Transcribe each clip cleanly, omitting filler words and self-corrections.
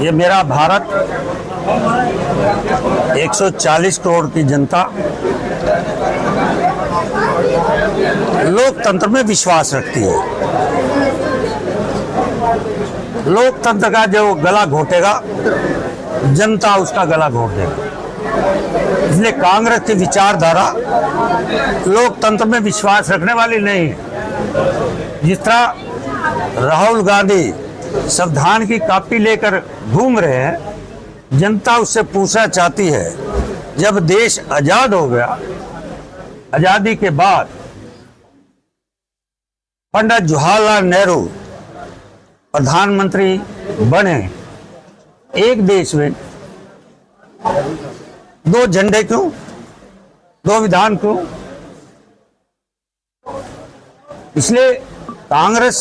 ये मेरा भारत 140 करोड़ की जनता लोकतंत्र में विश्वास रखती है। लोकतंत्र का जो गला घोटेगा जनता उसका गला घोट देगा। इसलिए कांग्रेस की विचारधारा लोकतंत्र में विश्वास रखने वाली नहीं है। जिस तरह राहुल गांधी संविधान की कॉपी लेकर घूम रहे हैं, जनता उससे पूछना चाहती है, जब देश आजाद हो गया, आजादी के बाद पंडित जवाहरलाल नेहरू प्रधानमंत्री बने, एक देश में दो झंडे क्यों, दो विधान क्यों? इसलिए कांग्रेस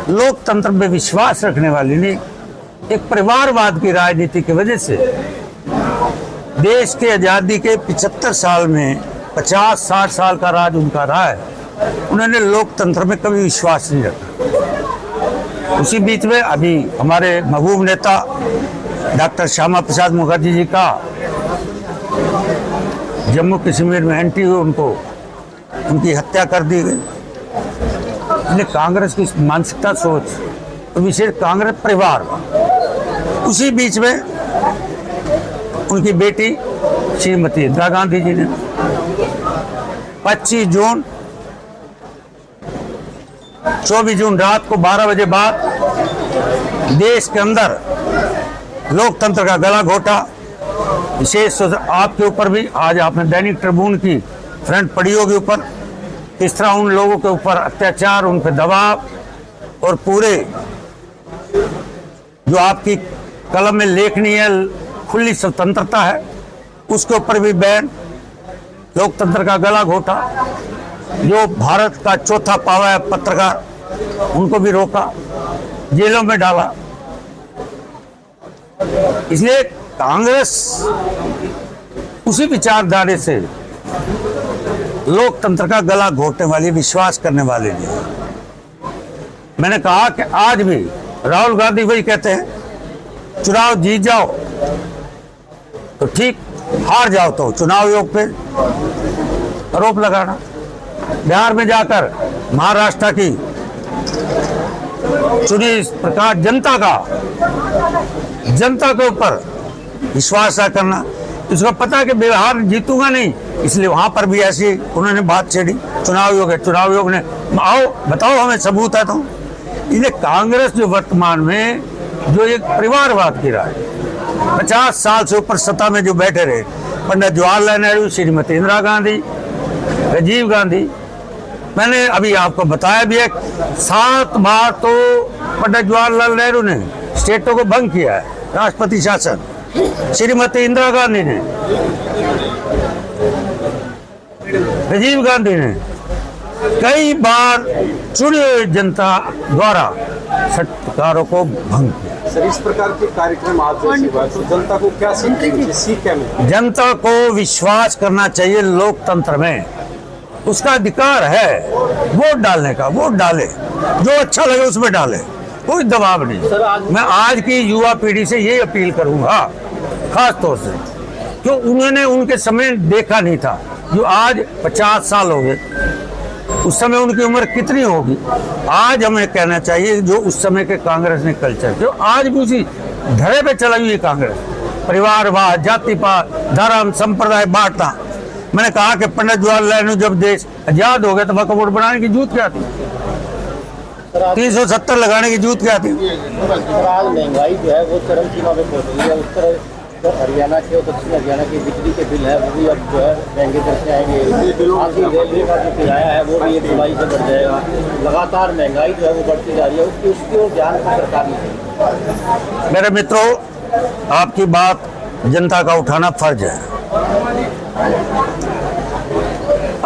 लोकतंत्र में विश्वास रखने वाली नहीं, एक परिवारवाद की राजनीति की वजह से देश के आजादी के 75 साल में 50-60 साल का राज उनका रहा है, उन्होंने लोकतंत्र में कभी विश्वास नहीं रखा। उसी बीच में अभी हमारे महबूब नेता डॉक्टर श्यामा प्रसाद मुखर्जी जी का जम्मू कश्मीर में एंट्री हुई, उनकी हत्या कर दी गई। इसलिए कांग्रेस की मानसिकता सोच, तो विशेष कांग्रेस परिवार, उसी बीच में उनकी बेटी श्रीमती इंदिरा गांधी जी ने 25 जून 24 जून रात को 12 बजे बाद देश के अंदर लोकतंत्र का गला घोटा। विशेष आपके ऊपर भी आज आपने दैनिक ट्रिब्यून की फ्रंट पड़ी होगी ऊपर, किस तरह उन लोगों के ऊपर अत्याचार, उन पर दबाव, और पूरे जो आपकी कलम में लेखनी है, खुली स्वतंत्रता है, उसके ऊपर भी बैन, लोकतंत्र का गला घोटा। जो भारत का चौथा पावा है पत्रकार, उनको भी रोका, जेलों में डाला। इसलिए कांग्रेस उसी विचारधारा से लोकतंत्र का गला घोटने वाली, विश्वास करने वाले नहीं। मैंने कहा कि आज भी राहुल गांधी वही कहते हैं, चुनाव जीत जाओ तो ठीक, हार जाओ तो चुनाव योग पे आरोप लगाना। बिहार में जाकर महाराष्ट्र की चुनी इस प्रकार जनता के ऊपर विश्वास न करना। इसको पता है कि बिहार जीतूंगा नहीं, इसलिए वहां पर भी ऐसी उन्होंने बात छेड़ी, चुनाव योग है। चुनाव योग ने आओ बताओ हमें सबूत है। तो इसलिए कांग्रेस जो वर्तमान में जो एक परिवारवाद की राय, 50 साल से ऊपर सत्ता में जो बैठे रहे, पंडित जवाहरलाल नेहरू, श्रीमती इंदिरा गांधी, राजीव गांधी, मैंने अभी आपको बताया भी है, 7 बार तो पंडित जवाहरलाल नेहरू ने स्टेटों को भंग किया है, राष्ट्रपति शासन। श्रीमती इंदिरा गांधी ने, राजीव गांधी ने कई बार चुनी हुई जनता द्वारा सरकारों को भंग किया। सर, इस प्रकार के कार्यक्रम आप जैसी बात, तो जनता को क्या सीख क्या मिलती? जनता को विश्वास करना चाहिए लोकतंत्र में, उसका अधिकार है वोट डालने का। वोट डाले, जो अच्छा लगे उसमें डाले, कोई दबाव नहीं। मैं आज की युवा पीढ़ी से ये अपील करूंगा, खास तौर से, क्यों उन्होंने उनके समय देखा नहीं था। जो आज 50 साल हो गए, उस समय उनकी उम्र कितनी होगी? आज हमें कहना चाहिए जो उस समय के कांग्रेस ने कल्चर, जो आज भी उसी धरे पे चला हुई कांग्रेस, परिवारवाद, जातिपात, धर्म, संप्रदाय बांटना। मैंने कहा कि पंडित जवाहरलाल नेहरू जब देश आजाद हो गया तो वक्फ बोर्ड बनाने की जरूरत क्या थी? 370 लगाने की जरूरत क्या थी? आज महंगाई जो है वो चरम सीमा पे पहुंच गई है। उत्तर हरियाणा के और दक्षिण हरियाणा के बिजली के बिल है वो भी अब जो है महंगे दर से आएंगे। रेलवे का जो किराया है वो भी 1 जुलाई से बढ़ जाएगा। लगातार महंगाई जो है वो बढ़ती जा रही है, उसकी ओर ध्यान सरकार नहीं। मेरे मित्रों, आपकी बात जनता का उठाना फर्ज है।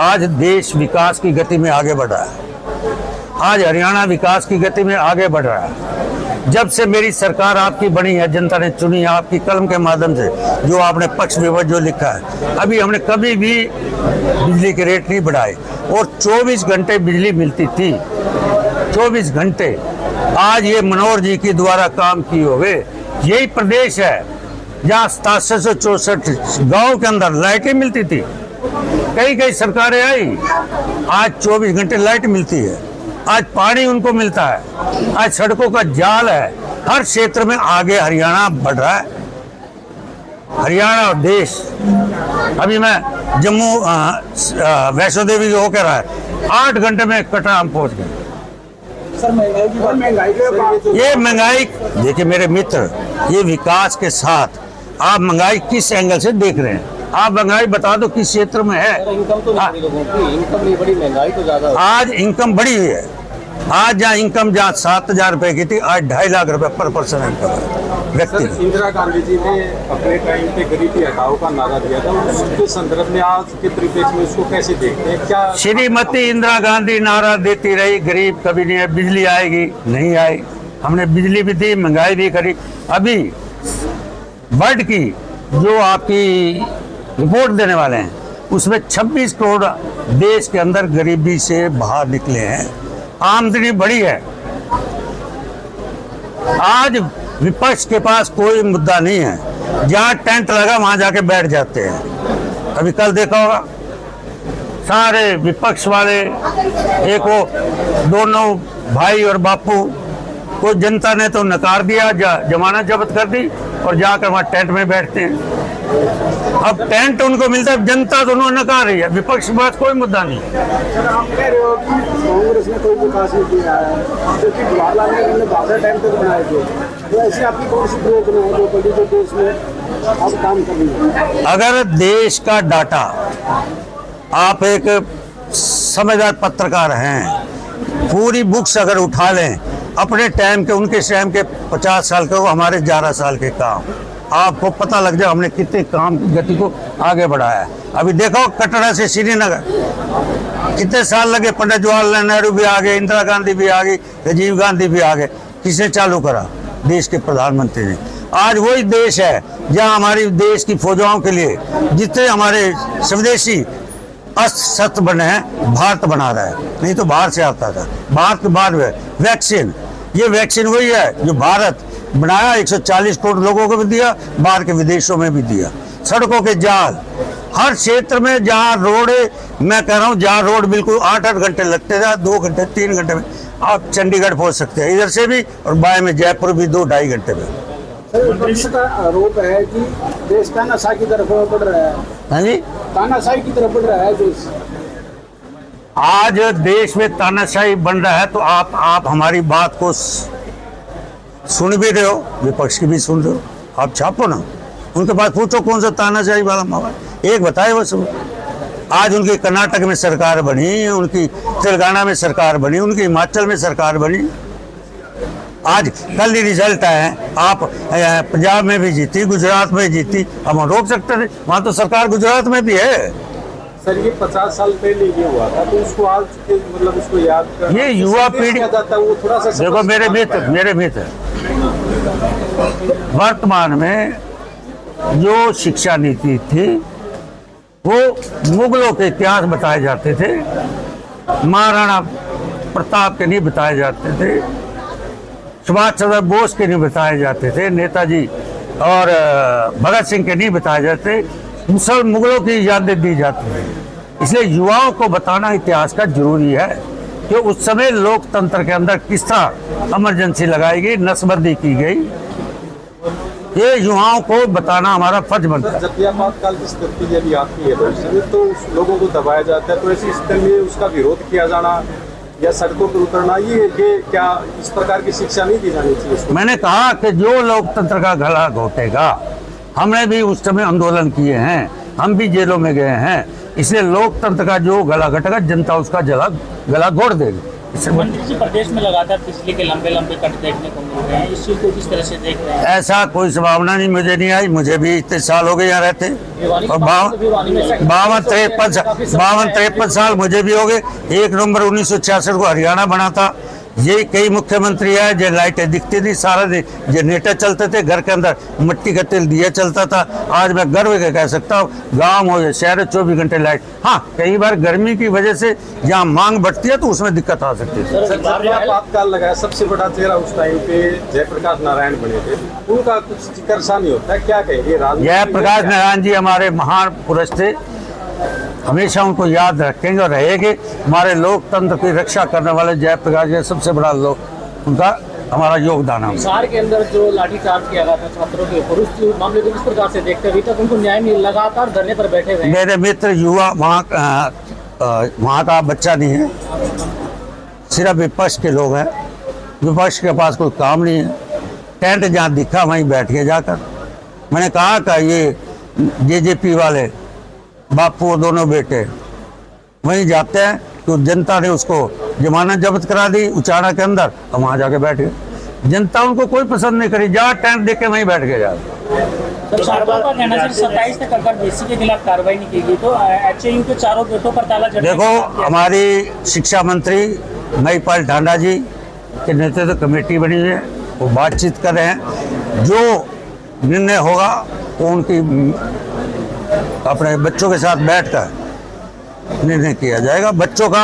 आज देश विकास की गति में आगे बढ़ रहा है, आज हरियाणा विकास की गति में आगे बढ़ रहा है। जब से मेरी सरकार आपकी बनी है, जनता ने चुनी है, आपकी कलम के माध्यम से जो आपने पक्ष विपक्ष जो लिखा है, अभी हमने कभी भी बिजली के रेट नहीं बढ़ाए और 24 घंटे बिजली मिलती थी, 24 घंटे। आज ये मनोहर जी के द्वारा काम किए हुए यही प्रदेश है जहाँ 764 गांव के अंदर लाइटें मिलती थी। कई कई सरकारें आई, आज 24 घंटे लाइट मिलती है, आज पानी उनको मिलता है, आज सड़कों का जाल है। हर क्षेत्र में आगे हरियाणा बढ़ रहा है। हरियाणा और देश, अभी मैं जम्मू वैष्णो देवी होकर रहा है, 8 घंटे में कटरा हम पहुंच गए। सर महंगाई ये महंगाई देखिए मेरे मित्र, ये विकास के साथ आप महंगाई किस एंगल से देख रहे हैं? आप महंगाई बता दो किस क्षेत्र में है। इनकम तो नहीं बढ़ी लोगों की, इनकम नहीं बढ़ी, महंगाई तो ज्यादा। आज इनकम बढ़ी हुई है। आज जहाँ इनकम जहाँ 7,000 रुपए की थी, आज 2.5 लाख रुपए पर पर्सन इनकम है व्यक्ति। सर इंदिरा गांधी जी ने अपने टाइम पे गरीबी हटाओ का नारा दिया था, उसके संदर्भ में आज के परिप्रेक्ष्य में उसको कैसे देखते हैं? क्या श्रीमती इंदिरा गांधी नारा देती रही, गरीब कभी नहीं है, बिजली आएगी, नहीं आई। हमने बिजली भी दी, महंगाई भी करी। अभी वर्ल्ड की जो आपकी रिपोर्ट देने वाले हैं, उसमें 26 करोड़ देश के अंदर गरीबी से बाहर निकले हैं, आमदनी बढ़ी है। आज विपक्ष के पास कोई मुद्दा नहीं है, जहाँ टेंट लगा वहां जाके बैठ जाते हैं। अभी कल देखा होगा, सारे विपक्ष वाले, एक वो दोनों भाई और बापू को जनता ने तो नकार दिया, जमानत जब्त कर दी और जाकर वहां टेंट में बैठते हैं। अब टेंट उनको मिलता है, जनता दोनों नकार रही है, विपक्ष के पास कोई मुद्दा नहीं। सर आप कह रहे हो कि कांग्रेस ने कोई विकास नहीं किया है, क्योंकि जवाहरलाल नेहरू ने 12 टाइम तक बनाए थे, तो ऐसी आपकी कौन सी प्रयोग है जो बड़ी जो देश में आप काम कर रही है? अगर देश का डाटा, आप एक समझदार पत्रकार हैं, पूरी बुक्स अगर उठा लें अपने टाइम के, उनके टाइम के 50 साल के, वो हमारे 11 साल के काम, आपको पता लग जाए हमने कितने काम की गति को आगे बढ़ाया है। अभी देखो कटरा से श्रीनगर कितने साल लगे, पंडित जवाहरलाल नेहरू भी आ गए, इंदिरा गांधी भी आ गई, राजीव गांधी भी आ गए। किसने चालू करा? देश के प्रधानमंत्री ने। आज वही देश है जहां हमारी देश की फौजाओं के लिए जितने हमारे स्वदेशी अस्त्र शस्त्र बने हैं, भारत बना रहा है, नहीं तो बाहर से आता था। भारत के बाद वैक्सीन, ये वैक्सीन वही है जो भारत बनाया, 140 करोड़ लोगों को भी दिया, बाहर के विदेशों में भी दिया। सड़कों के जाल हर क्षेत्र में, जहाँ रोड, मैं कह रहा हूँ जहाँ रोड बिल्कुल 8-8 घंटे लगते थे, 2 घंटे 3 घंटे में आप चंडीगढ़ पहुँच सकते हैं, इधर से भी, और बाएं में जयपुर भी 2-2.5 घंटे में। सर विपक्ष का आरोप है कि देश तानाशाही की तरफ बढ़ रहा है। हाँ जी, तानाशाही की तरफ बढ़ रहा है देश। आज देश में तानाशाही बन रहा है, तो आप हमारी बात को सुन भी रहे हो, विपक्ष की भी सुन रहे हो, आप छापो ना, उनके पास पूछो कौन सा तानाशाही वाला मामला, एक बताए वो सब। आज उनकी कर्नाटक में सरकार बनी, उनकी तेलंगाना में सरकार बनी, उनकी हिमाचल में सरकार बनी। आज कल ही रिजल्ट आए, आप पंजाब में भी जीती, गुजरात में जीती, हम रोक सकते थे? वहाँ तो सरकार गुजरात में भी है। सर ये 50 साल पहले ये हुआ था, तो उसको आज के मतलब उसको याद कर, ये युवा पीढ़ी, वो थोड़ा सा देखो मेरे मित्र वर्तमान में जो शिक्षा नीति थी, वो मुगलों के इतिहास बताए जाते थे, महाराणा प्रताप के नहीं बताए जाते थे, सुभाष चंद्र बोस के नहीं बताए जाते थे, नेताजी और भगत सिंह के नहीं बताए जाते, मुगलों की यादें दी जाती हैं। इसलिए युवाओं को बताना इतिहास का जरूरी है कि उस समय लोकतंत्र के अंदर किस तरह इमरजेंसी लगाई गई, नसबंदी की गई, ये युवाओं को बताना हमारा फर्ज बनता है। जब भी आपातकाल की स्थिति यदि आती है भविष्य में, तो उस लोगों को दबाया जाता है, तो ऐसी स्थिति में उसका विरोध किया जाना या सड़कों पर उतरना, ये क्या इस प्रकार की शिक्षा नहीं दी जानी चाहिए? मैंने कहा कि जो लोकतंत्र का गला घोटेगा, हमने भी उस समय आंदोलन किए हैं, हम भी जेलों में गए हैं, इसलिए लोकतंत्र का जो गला घटेगा, जनता उसका गला घोट देगी। मंत्री जी, प्रदेश में लगातार बिजली के लंबे कट देखने को मिल रहे हैं, इस चीज को किस तरह से देख रहे हैं? ऐसा कोई संभावना नहीं, मुझे नहीं आई, मुझे भी इतने साल हो गए यहाँ रहते, और 52-53 साल मुझे भी हो गए। 1 नवंबर 1966 को हरियाणा बना था, यही कई मुख्यमंत्री है जो लाइटें दिखती थी सारा दिन, जनरेटर चलते थे घर के अंदर, मिट्टी का तेल दिया चलता था। आज मैं गर्व के कह सकता हूँ गांव हो या शहर 24 घंटे लाइट। हाँ, कई बार गर्मी की वजह से जहाँ मांग बढ़ती है तो उसमें दिक्कत आ सकती है। सर, जब आपातकाल लगाया सबसे बड़ा चेहरा उस टाइम पे जयप्रकाश नारायण बने थे, उनका कुछ जिक्र सा नहीं होता, क्या कहेंगे? जयप्रकाश नारायण जी हमारे महान पुरुष थे, हमेशा उनको याद रखेंगे और रहेंगे। हमारे लोकतंत्र की रक्षा करने वाले जयप्रकाश जी सबसे बड़ा लोग, उनका हमारा योगदान है। शहर के अंदर जो लाठीचार्ज किया गया था छात्रों के ऊपर, उस मामले को किस प्रकार से देखते हैं? अभी तक उनको न्याय नहीं, लगातार धरने पर बैठे हुए हैं। मेरे मित्र युवा वहाँ का बच्चा नहीं है, सिर्फ विपक्ष के लोग हैं। विपक्ष के पास कोई काम नहीं है, टेंट जहाँ दिखा वहीं बैठ के जाकर। मैंने कहा कि ये जेजेपी वाले बापू और दोनों बेटे वहीं जाते हैं, तो जनता ने उसको जमानत जब्त करा दी उचाड़ा के अंदर, और वहाँ जाके बैठ गए। जनता उनको कोई पसंद नहीं करी, जहाँ टेंट देख के वहीं बैठ के जा। सर, छात्रों का कहना है 27 तक अगर डीसी के खिलाफ कार्रवाई नहीं की गई तो एचएयू के चारों गेटों पर ताला जड़ने देखो, हमारी शिक्षा मंत्री महिपाल ढांडा जी के नेतृत्व कमेटी बनी है, वो बातचीत कर रहे हैं। जो निर्णय होगा वो उनकी अपने बच्चों के साथ बैठकर निर्णय किया जाएगा, बच्चों का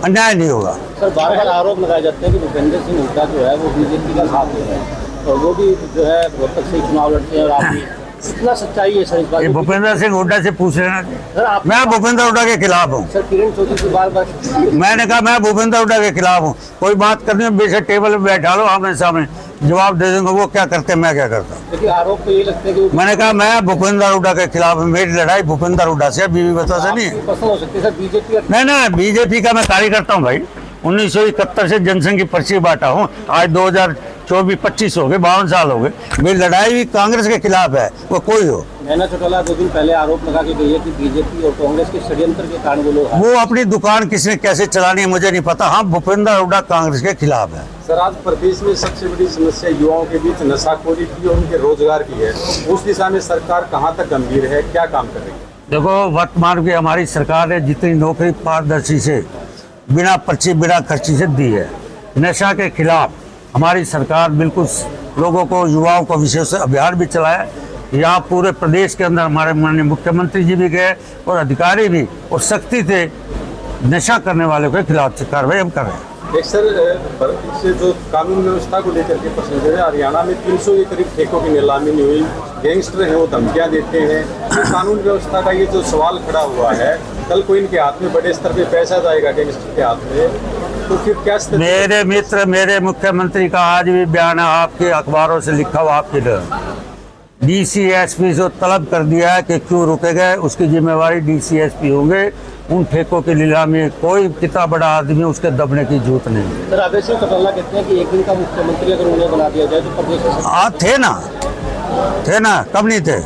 अन्याय नहीं होगा। सर, बार बार आरोप लगाए जाते हैं कि भूपेंद्र सिंह हुड्डा जो है वो बीजेपी का साथ दे रहे हैं, और वो भी जो है रोहतक से चुनाव लड़ते हैं, और आप भी कितना सच्चाई है सर इस बात? भूपेंद्र सिंह हुड्डा से पूछ रहे हैं। सर, आप मैं भूपेंद्र हुड्डा के खिलाफ हूँ। सर, किरण चौधरी की बार बार मैंने कहा मैं भूपेंद्र हुड्डा के खिलाफ हूँ। कोई बात करनी है बेशक टेबल पे बैठा लो, आमने सामने जवाब दे देंगे। वो क्या करते हैं, मैं क्या करता हूँ। देखिए, आरोप तो ये लगता है कि मैंने कहा मैं भूपेंद्र हुड्डा के खिलाफ हूँ। मेरी लड़ाई भूपेंद्र हुड्डा से, बीवी बता से नहीं है। पसंद हो सकती है सर बीजेपी का। नहीं ना, बीजेपी का मैं कार्यकर्ता हूँ भाई। 1971 से जनसंघ की पर्ची बांटा हूँ। आज 2024-25 हो गए, 52 साल हो गए। मेरी लड़ाई भी कांग्रेस के खिलाफ है, वो कोई हो। नैना चौटाला 2 दिन पहले आरोप लगा के गई है कि बीजेपी और कांग्रेस के षड्यंत्र के कारण वो लोग वो अपनी दुकान किसने कैसे चलानी है मुझे नहीं पता। हाँ, भूपेंद्र हुड्डा कांग्रेस के खिलाफ है। सर, आज प्रदेश में सबसे बड़ी समस्या युवाओं के बीच नशाखोरी की और उनके रोजगार की है। उस दिशा में सरकार कहाँ तक गंभीर है, क्या काम कर रही है? देखो, वर्तमान की हमारी सरकार ने जितनी नौकरी पारदर्शी से, बिना पर्ची बिना खर्ची से दी है। नशा के खिलाफ हमारी सरकार बिल्कुल लोगों को, युवाओं को विशेष अभियान भी चलाया। यहाँ पूरे प्रदेश के अंदर हमारे माननीय मुख्यमंत्री जी भी गए और अधिकारी भी, और सख्ती से नशा करने वालों के खिलाफ कार्रवाई हम कर रहे हैं। एक सर, इससे जो कानून व्यवस्था को लेकर के प्रश्न है, हरियाणा में 300 के करीब ठेकों की नीलामी नहीं हुई, गैंगस्टर हैं वो धमकियां देते हैं। तो कानून व्यवस्था का ये जो सवाल खड़ा हुआ है, कल को इनके हाथ में बड़े स्तर पे पैसा जाएगा गैंगस्टर के हाथ में, तो फिर क्या स्थिति? मेरे मित्र, मेरे मुख्यमंत्री का आज भी बयान है, आपके अखबारों से लिखा हुआ, आपके DCSP से तलब कर दिया है कि क्यों रुके गए, उसकी जिम्मेवारी DCSP होंगे। उन ठेकों की नीलामी कोई कितना बड़ा आदमी उसके दबने की जरूरत नहीं। सर, अवैध चौटाला कहते हैं कि एक दिन का मुख्यमंत्री अगर उन्हें बना दिया जाए तो प्रदेश थे ना, कब नहीं थे?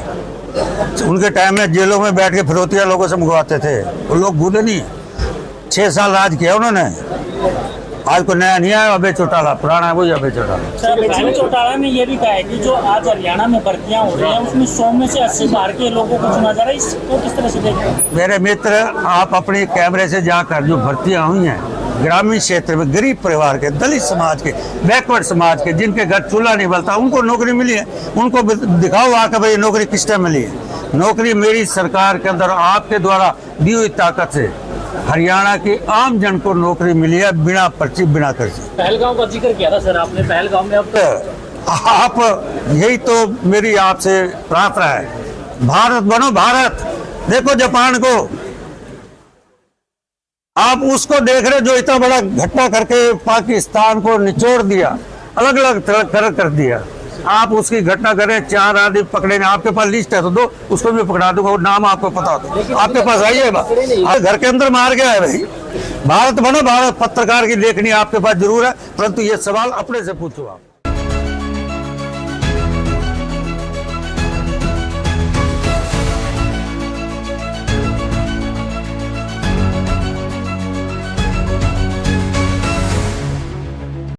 उनके टाइम में जेलों में बैठ के फिरौतिया लोगों से मंगवाते थे, वो लोग भूले नहीं। 6 साल राज किया उन्होंने। आज को नया नहीं आया, अभय चौटाला पुराना है, वही अभय चौटाला। सर, अभय चौटाला ने ये भी कहा है कि जो आज हरियाणा में भर्तियां हो रही हैं उसमें 100 में से 80 बाहर के लोगों को चुना जा रहा है, इसको किस तरह से देखते हैं? मेरे मित्र, आप अपने कैमरे से जाकर जो भर्तियां हुई हैं ग्रामीण क्षेत्र में, गरीब परिवार के, दलित समाज के, बैकवर्ड समाज के, जिनके घर चूल्हा नहीं बलता, उनको नौकरी मिली है। उनको दिखाओ आकर भाई नौकरी किस टाइम मिली है। नौकरी मेरी सरकार के अंदर आपके द्वारा दी हुई ताकत से हरियाणा के आम जन को नौकरी मिली है, बिना पर्ची बिना खर्ची। पहलगांव का जिक्र किया था सर आपने, पहलगांव में अब तो आप, यही तो मेरी आपसे प्रार्थना है, भारत बनो भारत। देखो जापान को, आप उसको देख रहे जो इतना बड़ा घटना करके पाकिस्तान को निचोड़ दिया, अलग अलग कर दिया। आप उसकी घटना करें, 4 आदमी पकड़े, आपके पास लिस्ट है तो दो, उसको भी पकड़ा दूंगा, वो नाम आपको पता हो, आपके पास आइए। घर के अंदर मार गया है भाई। भारत बनो भारत, पत्रकार की लेखनी आपके पास जरूर है, परंतु ये सवाल अपने से पूछो आप।